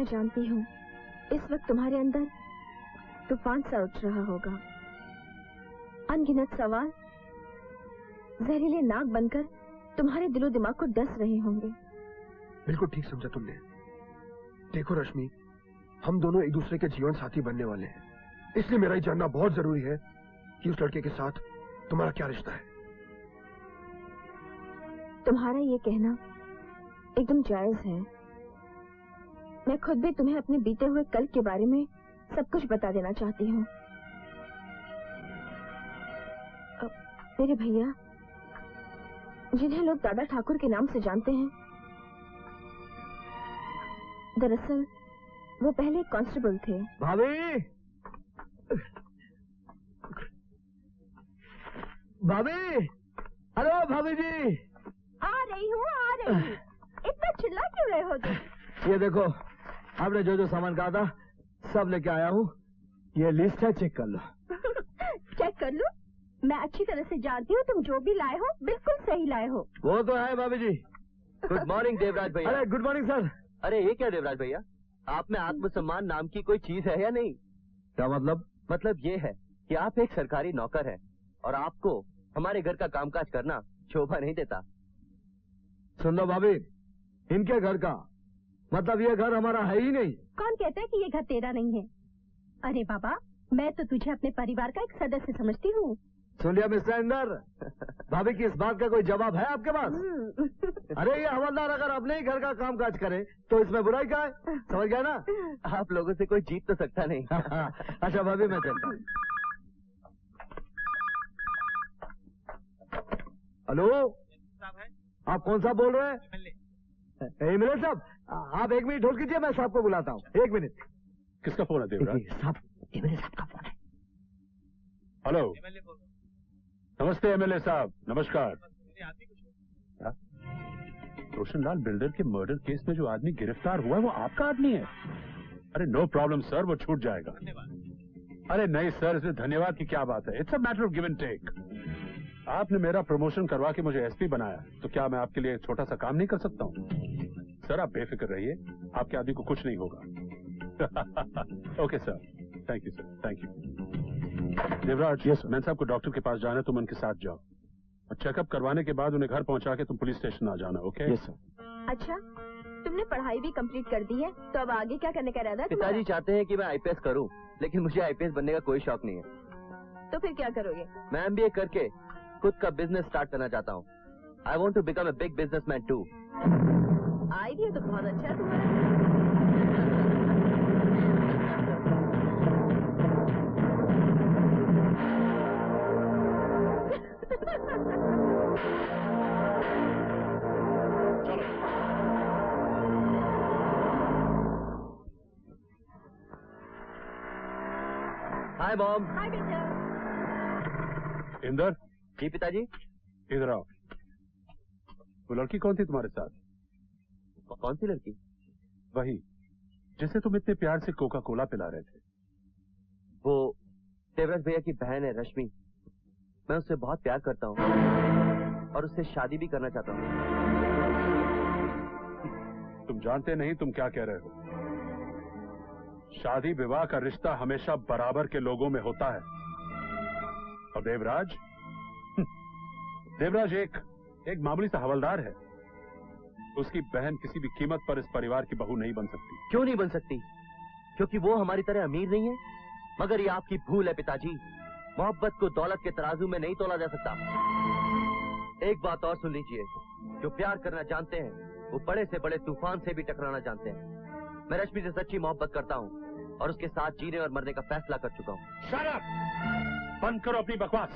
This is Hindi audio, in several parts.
मैं जानती हूँ इस वक्त तुम्हारे अंदर तूफान सा उठ रहा होगा। अनगिनत सवाल जहरीले नाग बनकर तुम्हारे दिलो दिमाग को डस रहे होंगे। बिल्कुल ठीक समझा तुमने। देखो रश्मि, हम दोनों एक दूसरे के जीवन साथी बनने वाले हैं, इसलिए मेरा ये जानना बहुत जरूरी है कि उस लड़के के साथ तुम्हारा क्या रिश्ता है। तुम्हारा ये कहना एकदम जायज है। मैं खुद भी तुम्हें अपने बीते हुए कल के बारे में सब कुछ बता देना चाहती हूँ। मेरे भैया, जिन्हें लोग दादा ठाकुर के नाम से जानते हैं, दरअसल वो पहले कांस्टेबल थे। भाभी, भाभी, हेलो भाभी जी। आ रही हूँ। इतना चिल्ला क्यों रहे हो तुम? ये देखो, आपने जो जो सामान कहा था सब लेके आया हूँ। ये लिस्ट है, चेक कर लो। चेक कर लो? मैं अच्छी तरह से जानती हूँ तुम जो भी लाए हो बिल्कुल सही लाए हो। वो तो है भाभी जी। गुड मॉर्निंग देवराज भैया। अरे गुड मॉर्निंग सर। अरे ये क्या देवराज भैया, आप में आत्मसम्मान नाम की कोई चीज है या नहीं? क्या मतलब? मतलब ये है कि आप एक सरकारी नौकर हैं और आपको हमारे घर का कामकाज करना शोभा नहीं देता। सुन लो भाभी, इनके घर का मतलब ये घर हमारा है ही नहीं। कौन कहता है कि ये घर तेरा नहीं है? अरे बाबा, मैं तो तुझे अपने परिवार का एक सदस्य समझती हूँ। सुन लिया मिस्टर इंदर, भाभी की इस बात का कोई जवाब है आपके पास? अरे ये हवलदार अगर अपने ही घर का कामकाज करे तो इसमें बुराई क्या है? समझ गया ना? आप लोगों से कोई जीत तो सकता नहीं। अच्छा भाभी, मैं चलता हूँ। हेलो, आप कौन सा बोल रहे हैं? एमएलए साहब, आप 1 मिनट होल्ड कीजिए, मैं साहब को बुलाता हूँ। 1 मिनट। किसका फोन है देवराज? साहब, एमएलए साहब का फोन है। हेलो, नमस्ते एमएलए साहब, नमस्कार। रोशनलाल बिल्डर के मर्डर केस में जो आदमी गिरफ्तार हुआ है वो आपका आदमी है? अरे नो प्रॉब्लम सर, वो छूट जाएगा। अरे नहीं सर, इसमें धन्यवाद की क्या बात है। It's a matter of give and take. आपने मेरा प्रमोशन करवा के मुझे एसपी बनाया, तो क्या मैं आपके लिए एक छोटा सा काम नहीं कर सकता हूँ? सर आप बेफिक्र रहिए, आपके आदमी को कुछ नहीं होगा। Okay sir, thank you sir, thank you. Devraj, yes man साहब को डॉक्टर के पास जाना है, तुम उनके साथ जाओ और चेकअप करवाने के बाद उन्हें घर पहुंचा के तुम पुलिस स्टेशन आ जाना। ओके? Yes sir. अच्छा, तुमने पढ़ाई भी कंप्लीट कर दी है, तो अब आगे क्या करने का इरादा है? पिताजी चाहते हैं कि मैं आईपीएस करूं, लेकिन मुझे आईपीएस बनने का कोई शौक नहीं है। तो फिर क्या करोगे? मैं एमबीए करके खुद का बिजनेस स्टार्ट करना चाहता हूँ। I want to become a big businessman too. Idea तो बहुत अच्छा है तुम्हारा। Hi mom. हाय बेटा। इंदर, जी पिताजी। इधर आओ। वो लड़की कौन थी तुम्हारे साथ? कौन सी लड़की? वही जिसे तुम इतने प्यार से कोका कोला पिला रहे थे। वो देवराज भैया की बहन है रश्मि। मैं उससे बहुत प्यार करता हूँ और उससे शादी भी करना चाहता हूँ। तुम जानते नहीं तुम क्या कह रहे हो। शादी विवाह का रिश्ता हमेशा बराबर के लोगों में होता है। और देवराज देवराज एक मामूली सा हवलदार है। उसकी बहन किसी भी कीमत पर इस परिवार की बहू नहीं बन सकती। क्यों नहीं बन सकती? क्योंकि वो हमारी तरह अमीर नहीं है। मगर ये आपकी भूल है पिताजी। मोहब्बत को दौलत के तराजू में नहीं तोला जा सकता। एक बात और सुन लीजिए, जो प्यार करना जानते हैं वो बड़े से बड़े तूफान से भी टकराना जानते हैं। मैं रश्मि से सच्ची मोहब्बत करता हूँ और उसके साथ जीने और मरने का फैसला कर चुका हूँ। Shut up! बंद करो अपनी बकवास।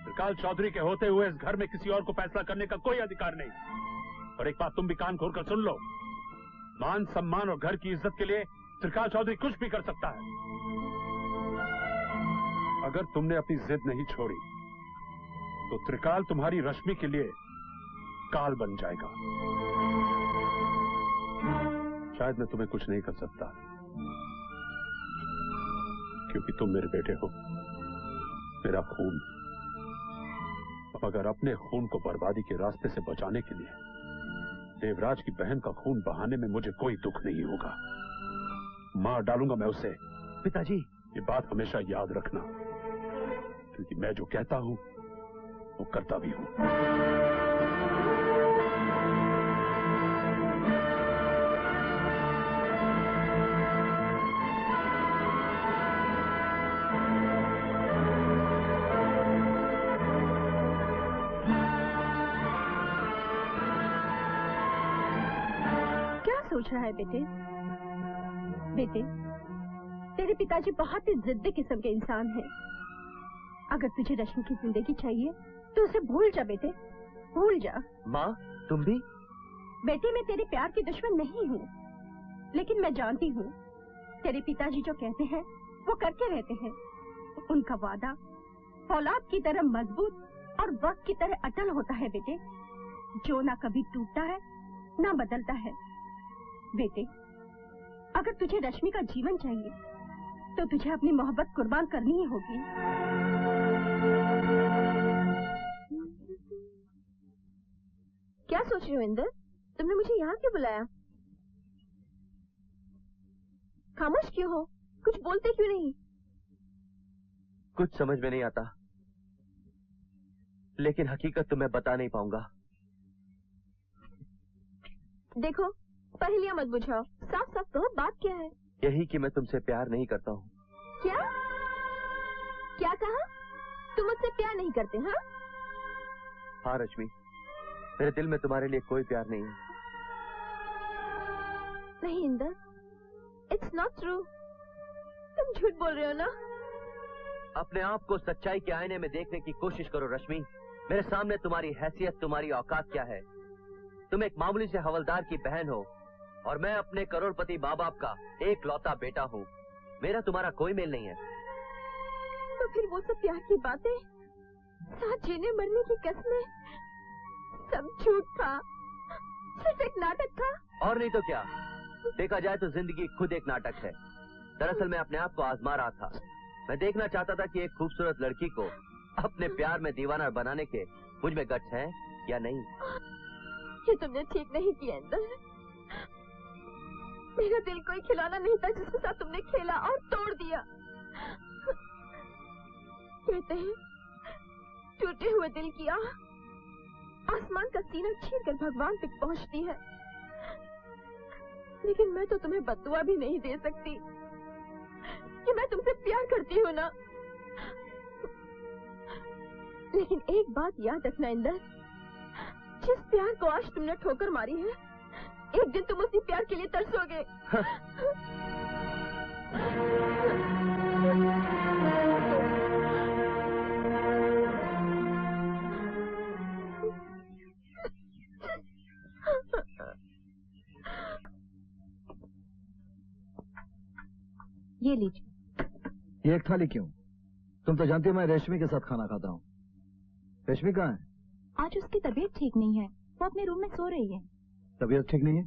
त्रिकाल चौधरी के होते हुए इस घर में किसी और को फैसला करने का कोई अधिकार नहीं। और एक बात तुम भी कान खोलकर सुन लो, मान सम्मान और घर की इज्जत के लिए त्रिकाल चौधरी कुछ भी कर सकता है। अगर तुमने अपनी जिद नहीं छोड़ी तो त्रिकाल तुम्हारी रश्मि के लिए काल बन जाएगा। शायद मैं तुम्हें कुछ नहीं कर सकता क्योंकि तुम मेरे बेटे हो, मेरा खून। मगर अपने खून को बर्बादी के रास्ते से बचाने के लिए देवराज की बहन का खून बहाने में मुझे कोई दुख नहीं होगा। मार डालूंगा मैं उसे। पिताजी, ये बात हमेशा याद रखना, क्योंकि मैं जो कहता हूं वो करता भी हूं। सोच रहा है बेटे? बेटे, तेरे पिताजी बहुत ही जिद्दी किस्म के इंसान हैं। अगर तुझे रश्मि की जिंदगी चाहिए तो उसे भूल जा बेटे, भूल जा। माँ, तुम भी? बेटे, मैं तेरे प्यार की दुश्मन नहीं हूँ, लेकिन मैं जानती हूँ तेरे पिताजी जो कहते हैं वो करके रहते हैं। उनका वादा औलाद की तरह मजबूत और वक्त की तरह अटल होता है बेटे, जो ना कभी टूटता है ना बदलता है। बेटे, अगर तुझे रश्मि का जीवन चाहिए तो तुझे अपनी मोहब्बत कुर्बान करनी ही होगी। क्या सोच रही हो इंदर? तुमने मुझे यहाँ क्यों बुलाया? खामोश क्यों हो? कुछ बोलते क्यों नहीं? कुछ समझ में नहीं आता, लेकिन हकीकत तो मैं बता नहीं पाऊंगा। देखो, पहेलियां मत बुझाओ, साफ साफ कहो बात क्या है? यही कि मैं तुमसे प्यार नहीं करता हूँ। क्या? क्या कहा? तुम मुझसे प्यार नहीं करते? हाँ? हाँ रश्मि, मेरे दिल में तुम्हारे लिए कोई प्यार नहीं है। नहीं इंदर, इट्स नॉट ट्रू। तुम झूठ बोल रहे हो ना? अपने आप को सच्चाई के आईने में देखने की कोशिश करो रश्मि। मेरे सामने तुम्हारी हैसियत, तुम्हारी औकात क्या है? तुम एक मामूली से हवलदार की बहन हो और मैं अपने करोड़पति माँ बाप का एक लौता बेटा हूँ। मेरा तुम्हारा कोई मेल नहीं है। तो फिर वो सब प्यार की बातें, साथ जीने मरने की कस्में, सब झूठ था, सिर्फ एक नाटक था। और नहीं तो क्या? देखा जाए तो जिंदगी खुद एक नाटक है। दरअसल मैं अपने आप को आजमा रहा था। मैं देखना चाहता था कि एक खूबसूरत लड़की को अपने प्यार में दीवाना बनाने के मुझ में गट्स हैं या नहीं। ये तुमने ठीक नहीं किया इंदर। मेरा दिल कोई खिलौना नहीं था जिसके साथ तुमने खेला और तोड़ दिया। कहते हैं टूटे हुए दिल की आह आसमान का सीना छीन कर भगवान तक पहुंचती है, लेकिन मैं तो तुम्हें बद्दुआ भी नहीं दे सकती कि मैं तुमसे प्यार करती हूँ ना। लेकिन एक बात याद रखना इंदर, जिस प्यार को आज तुमने ठोकर मारी है, एक दिन तुम उसी प्यार के लिए तरसोगे। ये लीजिए। ये एक थाली क्यों? तुम तो जानती हो मैं रेशमी के साथ खाना खाता हूँ। रेशमी कहाँ है? आज उसकी तबीयत ठीक नहीं है, वो अपने रूम में सो रही है। तबीयत ठीक नहीं है?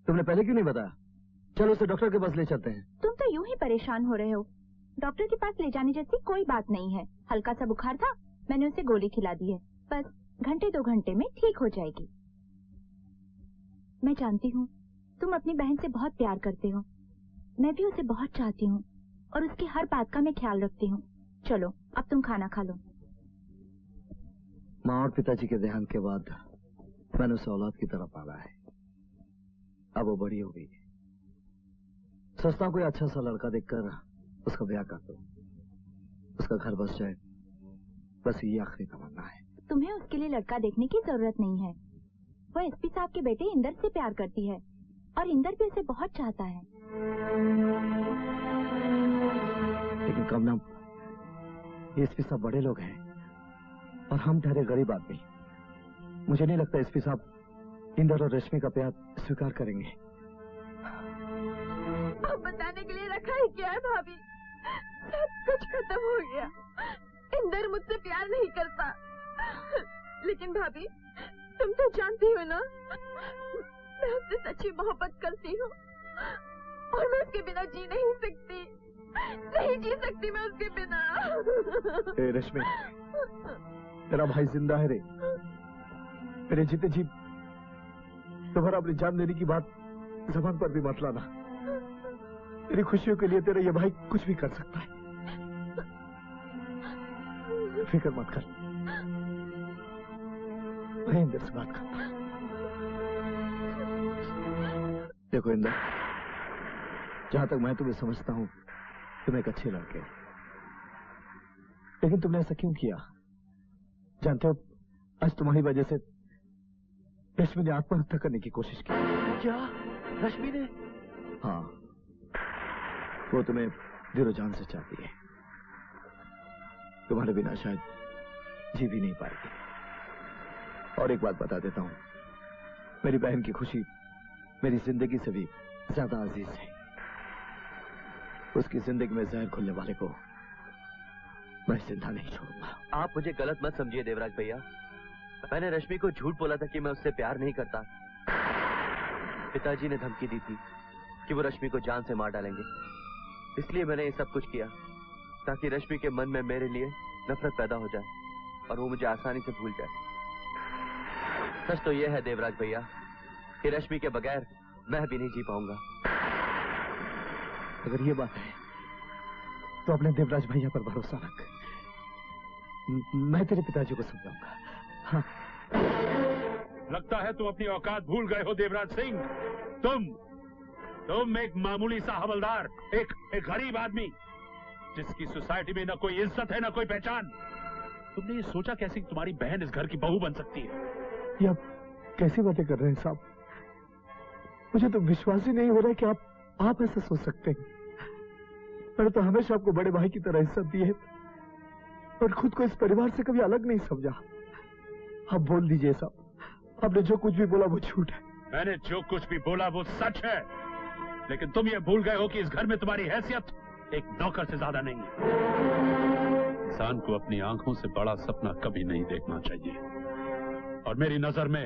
तुमने पहले क्यों नहीं बताया? चलो उसे डॉक्टर के पास ले चलते हैं। तुम तो यूं ही परेशान हो रहे हो। डॉक्टर के पास ले जाने जैसी कोई बात नहीं है। हल्का सा बुखार था, मैंने उसे गोली खिला दी है, बस घंटे 2 घंटे में ठीक हो जाएगी। मैं जानती हूँ तुम अपनी बहन से बहुत प्यार करते हो, मैं भी उसे बहुत चाहती हूँ और उसकी हर बात का मैं ख्याल रखती हूँ। चलो अब तुम खाना खा लो। माँ और पिताजी के देहांत के बाद मैंने उसे औलाद की तरह पाला है। अब वो बड़ी हो गई है। सोचता हूँ कोई अच्छा सा लड़का देखकर उसका ब्याह कर दो, उसका घर बस जाए, बस ये आखिरी तमन्ना है। तुम्हें उसके लिए लड़का देखने की जरूरत नहीं है। वो एसपी साहब के बेटे इंदर से प्यार करती है और इंदर भी उसे बहुत चाहता है। लेकिन कमना, ये एसपी साहब बड़े लोग हैं और हम ठहरे गरीब आदमी। मुझे नहीं लगता एसपी साहब इंदर और रश्मि का प्यार स्वीकार करेंगे। अब बताने के लिए रखा ही क्या है भाभी? सब कुछ खत्म हो गया। इंदर मुझसे प्यार नहीं करता। लेकिन भाभी, तुम तो जानती हो ना, मैं उससे सच्ची मोहब्बत करती हूँ और मैं उसके बिना जी नहीं सकती। नहीं जी सकती मैं उसके बिना। ए रश्मि, तेरा भाई जिंदा है रे। मेरे जीते जी तुम्हारा अपनी जान देने की बात जबान पर भी मत लाना। तेरी खुशियों के लिए तेरा ये भाई कुछ भी कर सकता है। फिक्र मत कर, मैं इंदर से बात करता। देखो इंदर, जहां तक मैं तुम्हें समझता हूं तुम एक अच्छे लड़के हो, लेकिन तुमने ऐसा क्यों किया? जानते हो, आज तुम्हारी वजह से रश्मि ने आत्महत्या करने की कोशिश की। क्या रश्मि ने? हाँ, वो तुम्हें दिलो जान से चाहती है। तुम्हारे बिना शायद जी भी नहीं पाएगी। और एक बात बता देता हूं, मेरी बहन की खुशी मेरी जिंदगी से भी ज्यादा अजीज है। उसकी जिंदगी में जहर घुलने वाले को मैं जिंदा नहीं छोड़ूंगा। आप मुझे गलत मत समझिए देवराज भैया, मैंने रश्मि को झूठ बोला था कि मैं उससे प्यार नहीं करता। पिताजी ने धमकी दी थी कि वो रश्मि को जान से मार डालेंगे, इसलिए मैंने ये सब कुछ किया ताकि रश्मि के मन में मेरे लिए नफरत पैदा हो जाए और वो मुझे आसानी से भूल जाए। सच तो यह है देवराज भैया कि रश्मि के बगैर मैं भी नहीं जी पाऊंगा। अगर ये बात है तो अपने देवराज भैया पर भरोसा रख। मैं तेरे पिताजी को समझाऊंगा। हाँ। लगता है तुम अपनी औकात भूल गए हो देवराज सिंह। तुम एक मामूली सा हवलदार, एक गरीब आदमी जिसकी सोसाइटी में न कोई इज्जत है न कोई पहचान। तुमने ये सोचा कैसे कि तुम्हारी बहन इस घर की बहू बन सकती है? ये आप कैसी बातें कर रहे हैं साहब? मुझे तो विश्वास ही नहीं हो रहा कि आप ऐसा सोच सकते हैं। मैंने तो हमेशा आपको बड़े भाई की तरह इज्जत दी है और खुद को इस परिवार से कभी अलग नहीं समझा। आप बोल दीजिए साहब, आपने जो कुछ भी बोला वो झूठ है। मैंने जो कुछ भी बोला वो सच है, लेकिन तुम ये भूल गए हो कि इस घर में तुम्हारी हैसियत एक नौकर से ज्यादा नहीं है। इंसान को अपनी आंखों से बड़ा सपना कभी नहीं देखना चाहिए, और मेरी नजर में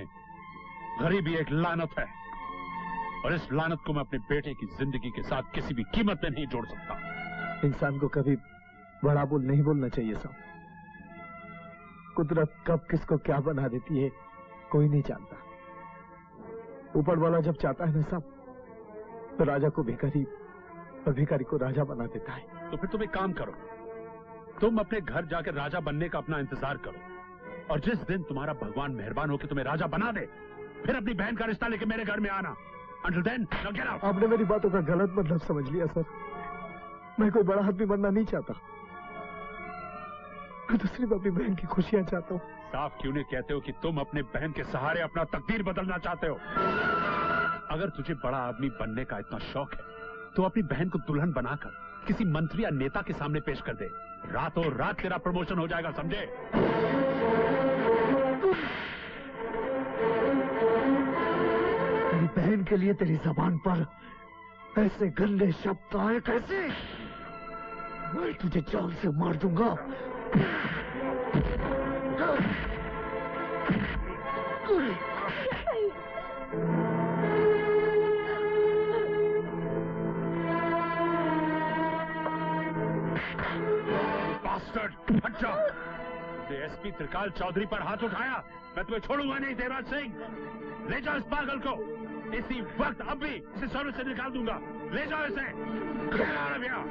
गरीबी एक लानत है, और इस लानत को मैं अपने बेटे की जिंदगी के साथ किसी भी कीमत में नहीं जोड़ सकता। इंसान को कभी बड़ा बोल नहीं बोलना चाहिए साहब। कुदरत कब किसको क्या बना देती है कोई नहीं जानता। ऊपर वाला जब चाहता है ना साहब, तो राजा को भिखारी और भिखारी को राजा बना देता है। तो फिर तुम एक काम करो, तुम अपने घर जाकर राजा बनने का अपना इंतजार करो, और जिस दिन तुम्हारा भगवान मेहरबान होकर तुम्हें राजा बना दे, फिर अपनी बहन का रिश्ता लेके मेरे घर में आना। Until then, now get out. आपने मेरी बातों का गलत मतलब समझ लिया सर। मैं कोई बड़ा आदमी बनना नहीं चाहता, मैं तो सिर्फ अपनी बहन की खुशियां चाहता हूँ। साफ क्यों नहीं कहते हो कि तुम अपने बहन के सहारे अपना तकदीर बदलना चाहते हो? अगर तुझे बड़ा आदमी बनने का इतना शौक है तो अपनी बहन को दुल्हन बनाकर किसी मंत्री या नेता के सामने पेश कर दे। रातों रात तेरा प्रमोशन हो जाएगा, समझे? तेरी बहन के लिए तेरी जबान पर ऐसे गंदे शब्द आए कैसे? मैं तुझे जान से मार दूंगा। हट जा। एसपी त्रिकाल चौधरी पर हाथ उठाया, मैं तुम्हें छोड़ूंगा नहीं देवराज सिंह। ले जाओ इस पागल को, इसी वक्त अब भी इसे सर्विस से निकाल दूंगा। ले जाओ इसे। भैया